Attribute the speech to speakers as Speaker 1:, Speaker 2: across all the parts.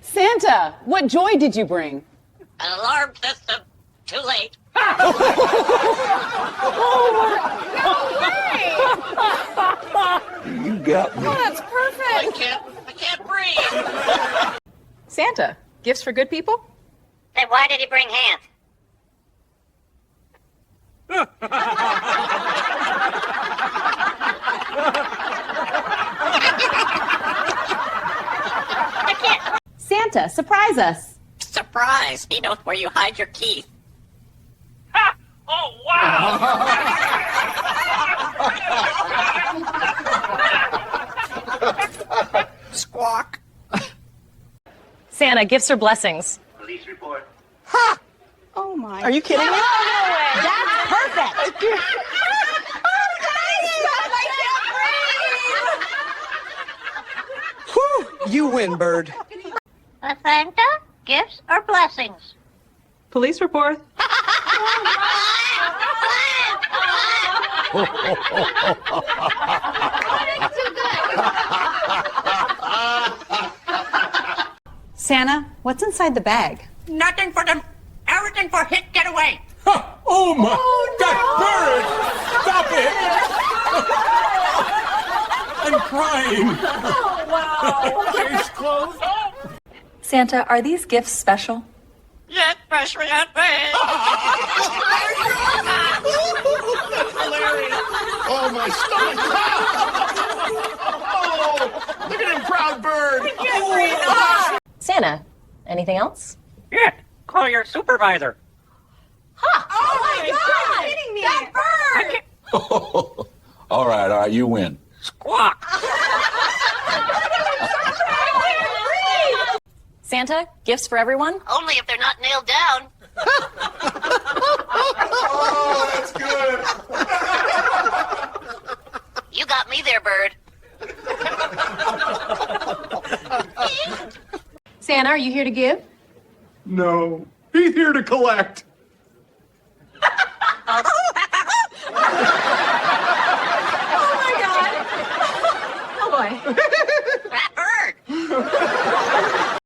Speaker 1: Santa, what joy did you bring?
Speaker 2: An alarm system. Too late.
Speaker 1: No way!
Speaker 3: You got me.
Speaker 1: Oh, that's perfect.
Speaker 2: I can't breathe.
Speaker 1: Santa, gifts for good people?
Speaker 2: Then why did he bring hands? I can't.
Speaker 1: Santa, surprise us.
Speaker 2: Surprise! He knows where you hide your keys. Ha! Oh, wow!
Speaker 3: Squawk.
Speaker 4: Santa, gifts or blessings?
Speaker 2: Police report.
Speaker 3: Ha!
Speaker 1: Oh, my.
Speaker 3: Are you kidding me?
Speaker 1: That's perfect.
Speaker 3: Whew, you win, Bird.
Speaker 2: Santa, gifts or blessings?
Speaker 4: Police report.
Speaker 1: Santa, what's inside the bag?
Speaker 2: Nothing for them. Everything for Hit Getaway.
Speaker 5: Oh my! That bird! Stop it! I'm crying. Case closed.
Speaker 4: Santa, are these gifts special?
Speaker 2: Yes, freshly unpaid.
Speaker 5: Oh my stomach! Oh, look at him, proud bird!
Speaker 4: Santa, anything else?
Speaker 2: Yeah, call your supervisor.
Speaker 1: Oh, my God! Kidding me. That bird!
Speaker 5: All right, you win.
Speaker 2: Squawk.
Speaker 4: Santa, gifts for everyone?
Speaker 2: Only if they're not nailed down.
Speaker 5: Oh, that's good.
Speaker 2: You got me there, bird.
Speaker 1: Santa, are you here to give?
Speaker 5: No, he's here to collect.
Speaker 1: Oh, boy.
Speaker 2: That bird.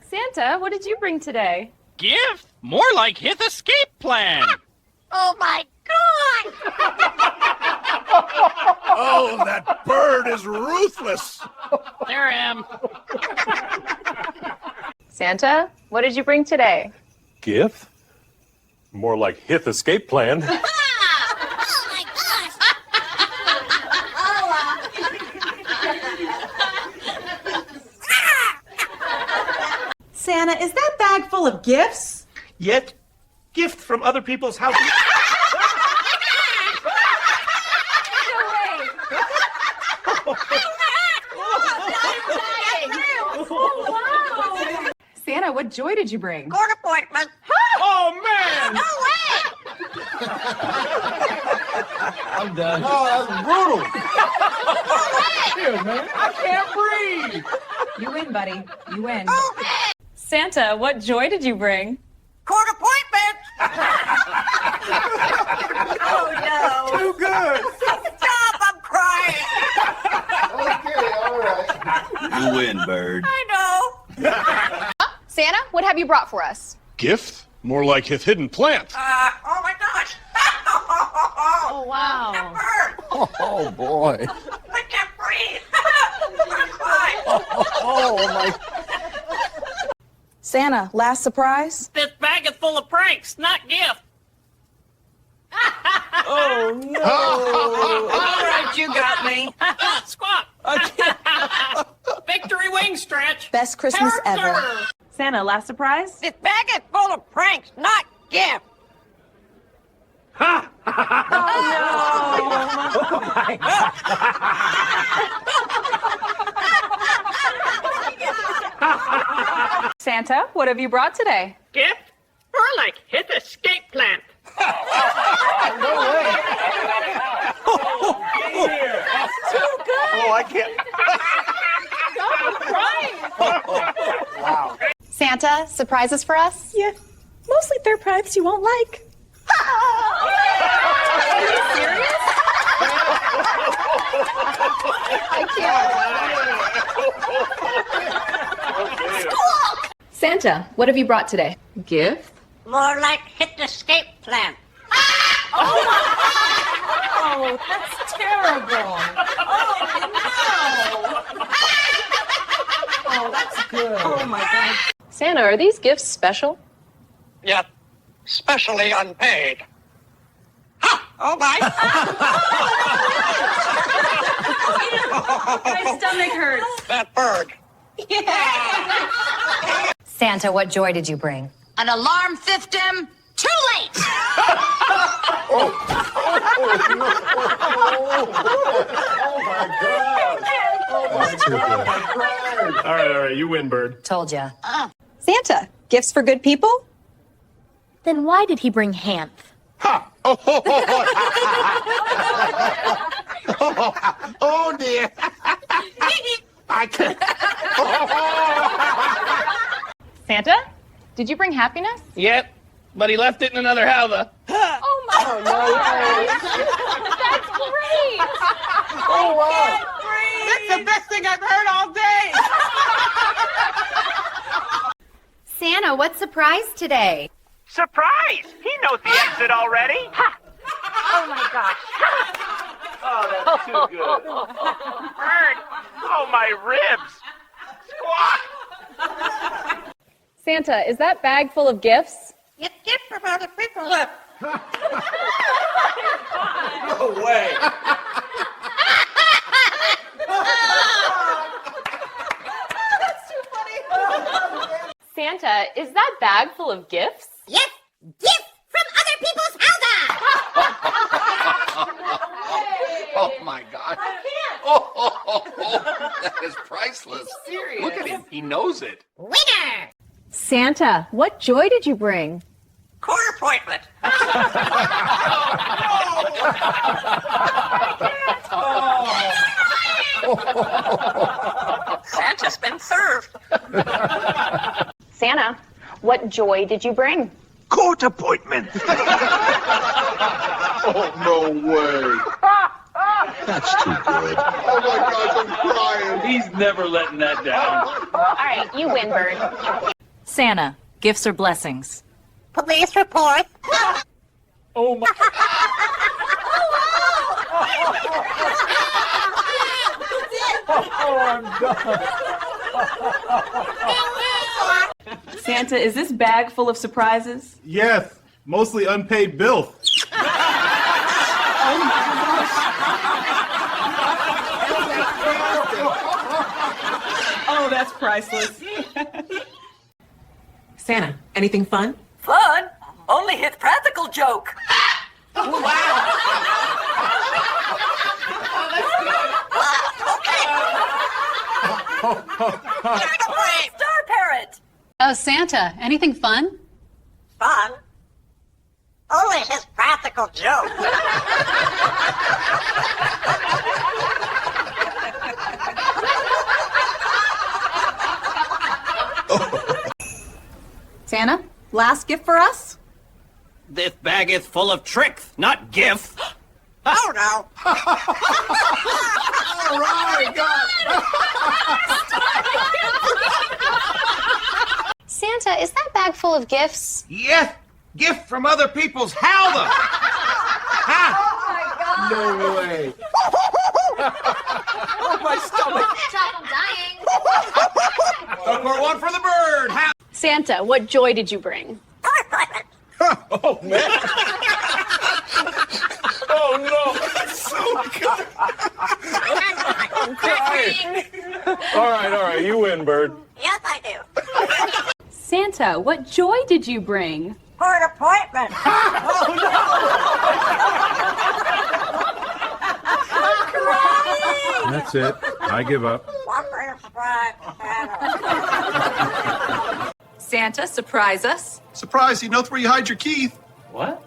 Speaker 4: Santa, what did you bring today?
Speaker 6: Gift? More like his escape plan.
Speaker 2: Oh, my God.
Speaker 5: Oh, that bird is ruthless.
Speaker 6: There I am.
Speaker 4: Santa, what did you bring today?
Speaker 7: Gift? More like Hith escape plan.
Speaker 2: Oh, my gosh.
Speaker 1: Santa, is that bag full of gifts?
Speaker 8: Yet, gift from other people's houses.
Speaker 1: Santa, what joy did you bring?
Speaker 2: Court appointment.
Speaker 5: Oh, man.
Speaker 2: No way.
Speaker 3: I'm done.
Speaker 5: Oh, that's brutal.
Speaker 1: Here, man. I can't breathe. You win, buddy. You win.
Speaker 4: Santa, what joy did you bring?
Speaker 2: Court appointment. Oh, no.
Speaker 5: Too good.
Speaker 2: Stop, I'm crying.
Speaker 5: Okay, all right.
Speaker 3: You win, Bird.
Speaker 2: I know.
Speaker 1: Santa, what have you brought for us?
Speaker 5: Gift? More like his hidden plant.
Speaker 2: Oh, my gosh.
Speaker 4: Oh, wow.
Speaker 2: Bird.
Speaker 3: Oh, boy.
Speaker 2: I can't breathe. I'm crying.
Speaker 3: Oh, my.
Speaker 1: Santa, last surprise?
Speaker 6: This bag is full of pranks, not gift.
Speaker 3: Oh, no.
Speaker 2: All right, you got me.
Speaker 6: Squawk.
Speaker 3: I can't.
Speaker 6: Victory wing stretch.
Speaker 1: Best Christmas ever.
Speaker 4: Santa, last surprise?
Speaker 2: This bag is full of pranks, not gift.
Speaker 4: Santa, what have you brought today?
Speaker 6: Gift? More like his escape plan.
Speaker 3: Oh, I can't. Wow.
Speaker 1: Santa, surprises for us? Yeah. Mostly third prize you won't like. Are you serious? I can't.
Speaker 4: Santa, what have you brought today?
Speaker 1: Gift?
Speaker 2: More like hit the escape plan.
Speaker 1: Oh, that's terrible. Oh, no. Oh, that's good. Oh, my God.
Speaker 4: Santa, are these gifts special?
Speaker 6: Yep. Specially unpaid.
Speaker 2: Oh my.
Speaker 4: My stomach hurts.
Speaker 6: That bird.
Speaker 9: Santa, what joy did you bring?
Speaker 2: An alarm system. Too late.
Speaker 7: All right, you win, Bird.
Speaker 9: Told ya.
Speaker 10: Santa, gifts for good people?
Speaker 9: Then why did he bring Hanth?
Speaker 8: Oh dear. I can't.
Speaker 4: Santa, did you bring happiness?
Speaker 6: Yep. But he left it in another halva.
Speaker 4: Oh my God. That's great.
Speaker 3: Oh, wow.
Speaker 6: That's the best thing I've heard all day.
Speaker 9: Santa, what surprise today?
Speaker 8: Surprise! He knows the exit already.
Speaker 9: Oh my gosh.
Speaker 8: Oh, that's too good. Bird! Oh, my ribs! Squawk!
Speaker 4: Santa, is that bag full of gifts?
Speaker 2: It's gift from other people.
Speaker 8: No way!
Speaker 4: Santa, is that bag full of gifts?
Speaker 2: Yes, gift from other people's houses.
Speaker 3: Oh, my God. Oh, that is priceless. Look at him. He knows it.
Speaker 2: Winner.
Speaker 4: Santa, what joy did you bring?
Speaker 2: Court appointment. Santa's been served.
Speaker 4: Santa, what joy did you bring?
Speaker 8: Court appointment!
Speaker 5: Oh, no way.
Speaker 3: That's too good.
Speaker 5: Oh, my gosh, I'm crying.
Speaker 8: He's never letting that down.
Speaker 4: All right, you win, Bird.
Speaker 9: Santa, gifts or blessings?
Speaker 2: Police report.
Speaker 8: Oh, my.
Speaker 3: Oh, I'm done.
Speaker 4: Santa, is this bag full of surprises?
Speaker 5: Yes, mostly unpaid bills.
Speaker 1: Oh, that's priceless.
Speaker 10: Santa, anything fun?
Speaker 6: Fun? Only his practical joke.
Speaker 2: Star Parrot.
Speaker 9: Oh, Santa, anything fun?
Speaker 2: Fun? Only his practical joke.
Speaker 10: Santa, last gift for us?
Speaker 6: This bag is full of tricks, not gifts.
Speaker 2: Oh no.
Speaker 5: All right, God.
Speaker 9: Santa, is that bag full of gifts?
Speaker 8: Yes! Gift from other people's halva! Ha!
Speaker 3: No way.
Speaker 8: Oh, my stomach!
Speaker 9: I'm dying.
Speaker 8: Pour one for the bird! Ha!
Speaker 4: Santa, what joy did you bring?
Speaker 5: Oh, man. Oh, no. That's so good. I'm crying.
Speaker 7: All right, you win, Bird.
Speaker 2: Yes, I do.
Speaker 4: Santa, what joy did you bring?
Speaker 2: Court appointment.
Speaker 5: That's it. I give up.
Speaker 2: One for your surprise.
Speaker 10: Santa, surprise us.
Speaker 5: Surprise, he knows where you hide your keys.
Speaker 8: What?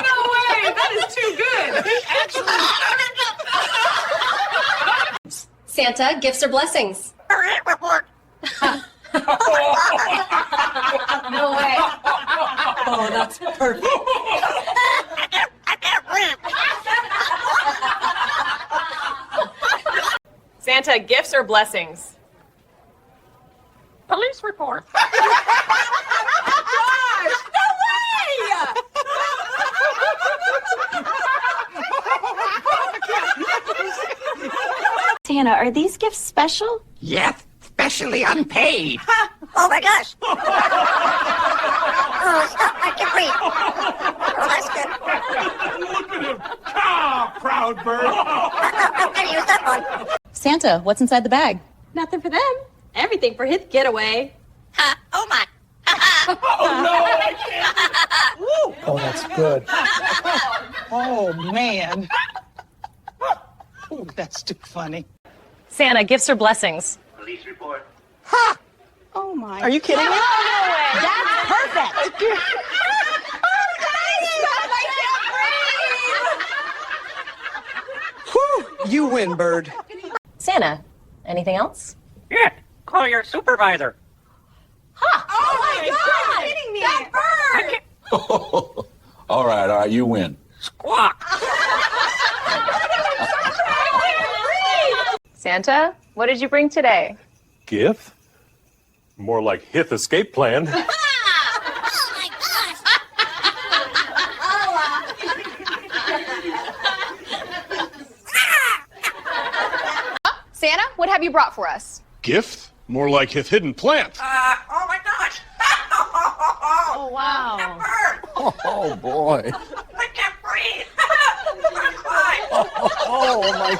Speaker 1: No way. That is too good.
Speaker 9: Santa, gifts or blessings?
Speaker 2: Court report.
Speaker 9: No way.
Speaker 10: Oh, that's perfect.
Speaker 2: I can't breathe.
Speaker 10: Santa, gifts or blessings?
Speaker 2: Police report.
Speaker 4: Santa, are these gifts special?
Speaker 2: Yes, specially unpaid. Oh my gosh. Oh, stop, I can't breathe. Oh, that's good.
Speaker 5: Look at him. Ah, proud bird.
Speaker 2: I'm gonna use that one.
Speaker 10: Santa, what's inside the bag?
Speaker 9: Nothing for them. Everything for his getaway.
Speaker 2: Oh my.
Speaker 8: Oh, that's good. Oh, man. Oh, that's too funny.
Speaker 10: Santa, gifts or blessings?
Speaker 3: Police report.
Speaker 10: Oh my.
Speaker 8: Are you kidding me?
Speaker 10: That's perfect.
Speaker 8: Whew, you win, bird.
Speaker 10: Santa, anything else?
Speaker 2: Yeah, call your supervisor.
Speaker 5: All right, you win.
Speaker 2: Squawk.
Speaker 4: Santa, what did you bring today?
Speaker 7: Gift? More like Hith escape plan.
Speaker 9: Santa, what have you brought for us?
Speaker 5: Gift? More like his hidden plant.
Speaker 2: Oh my gosh.
Speaker 9: Oh, wow.
Speaker 5: Oh, boy.
Speaker 2: I can't breathe.
Speaker 8: Oh, my.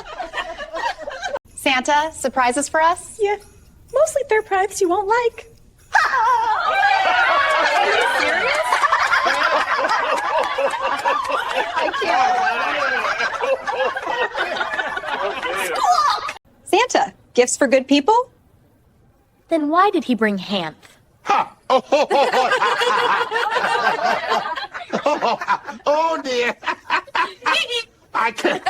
Speaker 9: Santa, surprises for us?
Speaker 10: Yeah, mostly third prize you won't like. Santa, gifts for good people?
Speaker 4: Then why did he bring Hanth?
Speaker 5: Oh, dear. I can't.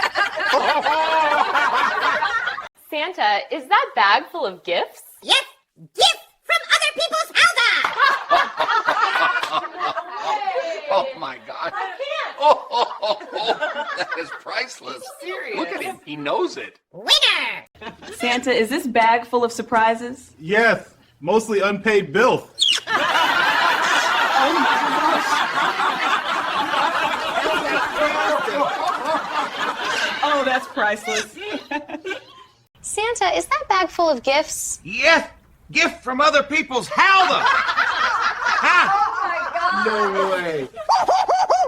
Speaker 4: Santa, is that bag full of gifts?
Speaker 2: Yes, gift from other people's houses.
Speaker 3: Oh my God. Oh, that is priceless. Look at him. He knows it.
Speaker 2: Winner.
Speaker 10: Santa, is this bag full of surprises?
Speaker 5: Yes, mostly unpaid bills.
Speaker 10: Oh, that's priceless.
Speaker 9: Santa, is that bag full of gifts?
Speaker 8: Yes, gift from other people's houses.
Speaker 5: No way.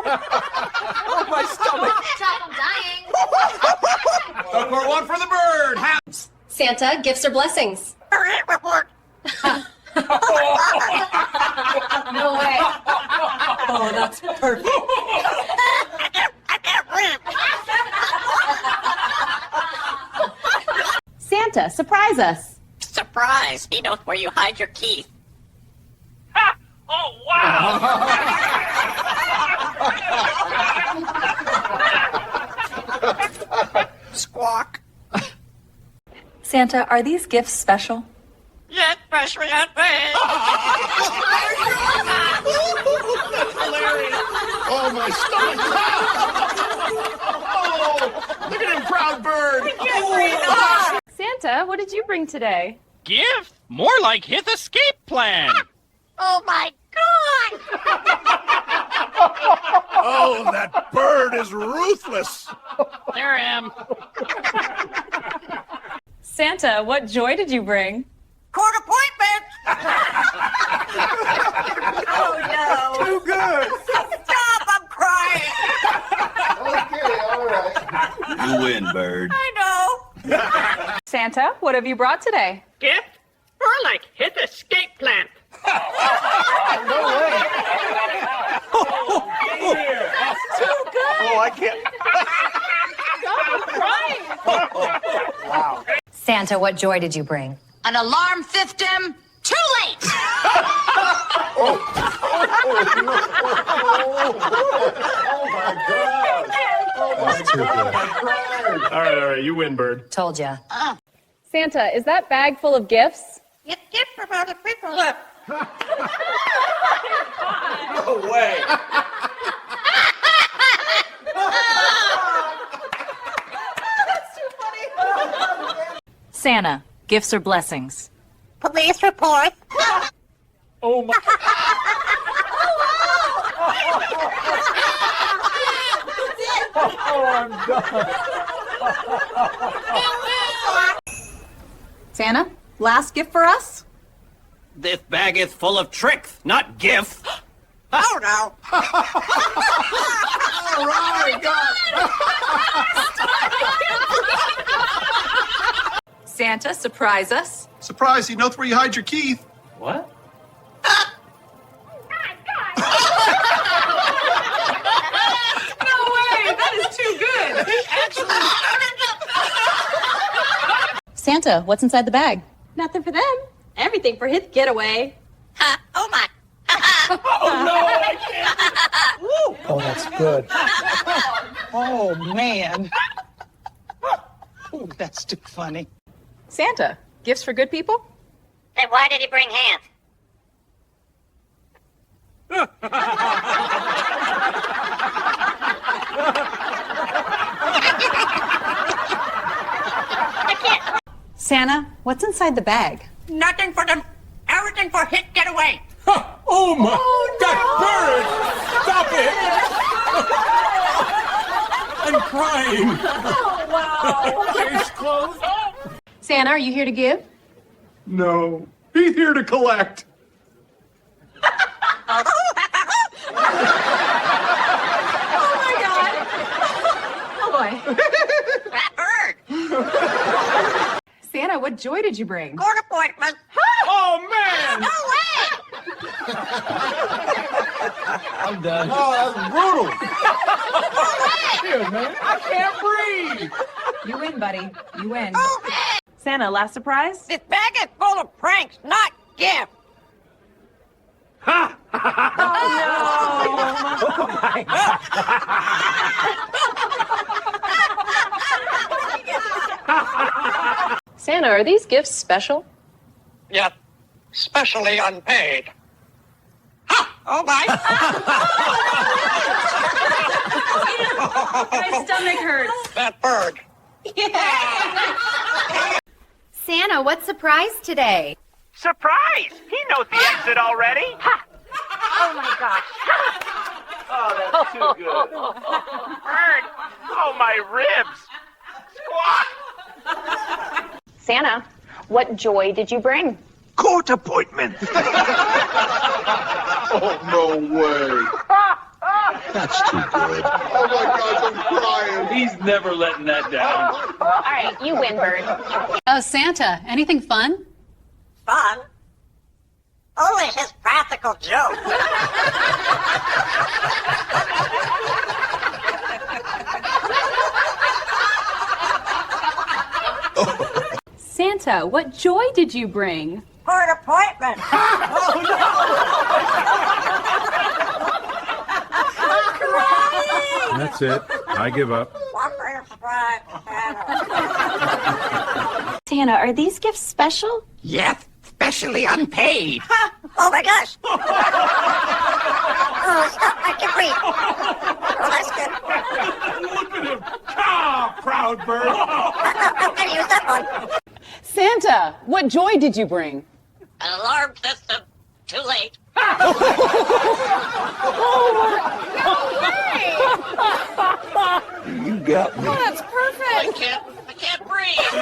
Speaker 8: Oh, my stomach.
Speaker 9: I'm dying.
Speaker 8: Encore one for the bird.
Speaker 9: Santa, gifts or blessings?
Speaker 2: Parrot report.
Speaker 9: No way.
Speaker 10: Oh, that's perfect.
Speaker 2: I can't breathe.
Speaker 10: Santa, surprise us.
Speaker 2: Surprise! He knows where you hide your keys. Oh wow! Squawk.
Speaker 10: Santa, are these gifts special?
Speaker 2: Yes, freshly unpaid.
Speaker 5: Oh, my stomach. Oh, look at him, proud bird.
Speaker 4: Santa, what did you bring today?
Speaker 6: Gift? More like Hith escape plan.
Speaker 2: Oh my God!
Speaker 5: Oh, that bird is ruthless.
Speaker 6: There I am.
Speaker 10: Santa, what joy did you bring?
Speaker 2: Court appointment. Oh no!
Speaker 5: Too good.
Speaker 2: Stop! I'm crying.
Speaker 3: Okay, all right.
Speaker 5: You win, bird.
Speaker 2: I know.
Speaker 4: Santa, what have you brought today?
Speaker 2: Gift? More like Hith escape plan.
Speaker 8: Oh, I can't.
Speaker 1: Santa, what joy did you bring?
Speaker 2: An alarm system. Too late.
Speaker 5: That's too good. All right, you win, bird.
Speaker 1: Told ya.
Speaker 4: Santa, is that bag full of gifts?
Speaker 2: It's gift from other people.
Speaker 8: No way.
Speaker 10: Santa, gifts or blessings?
Speaker 2: Police report.
Speaker 5: Oh my. Oh, I'm done.
Speaker 1: Santa, last gift for us?
Speaker 6: This bag is full of tricks, not gifts.
Speaker 2: Oh no.
Speaker 3: All right, God.
Speaker 1: Santa, surprise us.
Speaker 8: Surprise, he knows where you hide your keys.
Speaker 5: What?
Speaker 1: No way! That is too good!
Speaker 10: Santa, what's inside the bag?
Speaker 4: Nothing for them. Everything for his getaway.
Speaker 2: Oh my.
Speaker 5: Oh, that's good.
Speaker 11: Oh, man. Oh, that's too funny.
Speaker 1: Santa, gifts for good people?
Speaker 2: Then why did he bring hands?
Speaker 1: Santa, what's inside the bag?
Speaker 2: Nothing for them. Everything for his getaway.
Speaker 5: Oh my! That bird! Stop it! I'm crying. Case closed.
Speaker 1: Santa, are you here to give?
Speaker 5: No, he's here to collect.
Speaker 1: Oh boy.
Speaker 2: That bird.
Speaker 1: Santa, what joy did you bring?
Speaker 2: Court appointment.
Speaker 5: Oh man!
Speaker 2: No way.
Speaker 5: I'm done.
Speaker 3: Oh, that's brutal.
Speaker 5: Here, man. I can't breathe.
Speaker 1: You win, buddy. You win.
Speaker 2: Okay.
Speaker 1: Santa, last surprise?
Speaker 2: This bag is full of pranks, not gifts.
Speaker 4: Santa, are these gifts special?
Speaker 11: Yep. Specially unpaid.
Speaker 2: Oh my.
Speaker 4: My stomach hurts.
Speaker 11: That bird.
Speaker 9: Santa, what surprise today?
Speaker 6: Surprise! He knows the exit already.
Speaker 2: Oh my gosh.
Speaker 6: Oh, that's too good. Bird! Oh, my ribs! Squawk!
Speaker 4: Santa, what joy did you bring?
Speaker 8: Court appointment.
Speaker 3: Oh, no way. That's too good. Oh, my gosh, I'm crying.
Speaker 6: He's never letting that down.
Speaker 4: All right, you win, Bird.
Speaker 10: Oh, Santa, anything fun?
Speaker 2: Fun. Only his practical joke.
Speaker 4: Santa, what joy did you bring?
Speaker 2: Court appointment.
Speaker 7: That's it. I give up.
Speaker 10: Santa, are these gifts special?
Speaker 6: Yes, specially unpaid.
Speaker 2: Oh my gosh. Oh, stop. I can breathe. Oh, that's good.
Speaker 5: Look at him. Ah, proud bird.
Speaker 2: I'm going to use that one.
Speaker 11: Santa, what joy did you bring?
Speaker 2: An alarm system. Too late.
Speaker 3: You got me.
Speaker 2: I can't breathe.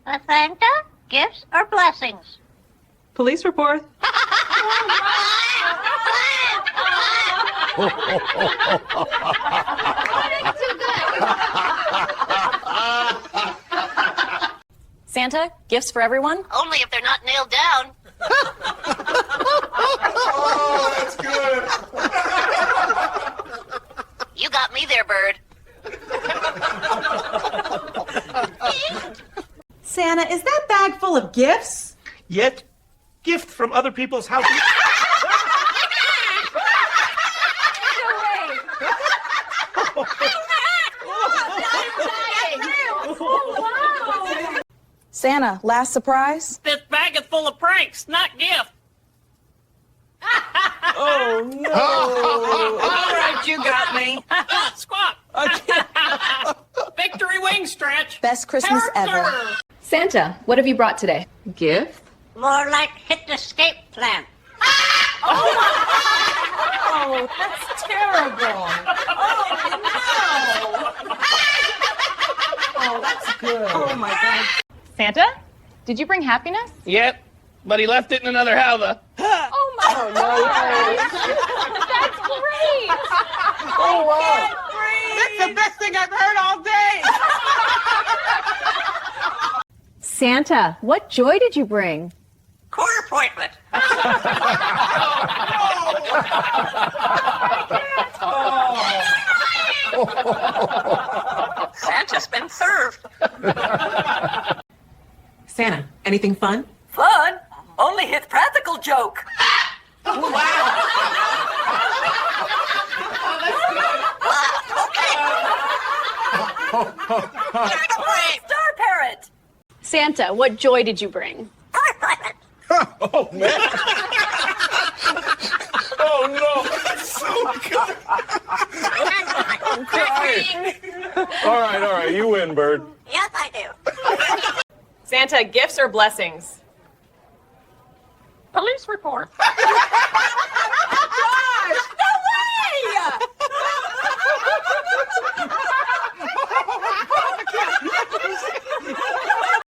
Speaker 2: A Santa? Gifts or blessings?
Speaker 1: Police report.
Speaker 10: Santa, gifts for everyone?
Speaker 2: Only if they're not nailed down.
Speaker 3: Oh, that's good.
Speaker 2: You got me there, bird.
Speaker 1: Santa, is that bag full of gifts?
Speaker 8: Yet, gift from other people's houses.
Speaker 11: Santa, last surprise?
Speaker 6: This bag is full of pranks, not gifts.
Speaker 8: Oh, no.
Speaker 6: All right, you got me. Squawk. Victory wing stretch.
Speaker 11: Best Christmas ever.
Speaker 4: Santa, what have you brought today?
Speaker 1: Gift?
Speaker 2: More like hit escape plan.
Speaker 1: Oh, that's terrible. Oh, no. Oh, that's good. Oh, my God.
Speaker 10: Santa, did you bring happiness?
Speaker 6: Yep, but he left it in another halva.
Speaker 10: Oh my!
Speaker 1: Oh, no way.
Speaker 10: That's great!
Speaker 1: Oh, wow.
Speaker 11: That's the best thing I've heard all day.
Speaker 4: Santa, what joy did you bring?
Speaker 2: Court appointment. Santa's been served.
Speaker 1: Santa, anything fun?
Speaker 11: Fun? Only his practical joke. Star Parrot.
Speaker 9: Santa, what joy did you bring?
Speaker 7: Oh, man. Oh, no. That's so good. I'm crying. All right. You win, Bird.
Speaker 2: Yes, I do.
Speaker 10: Santa, gifts or blessings?
Speaker 2: Police report.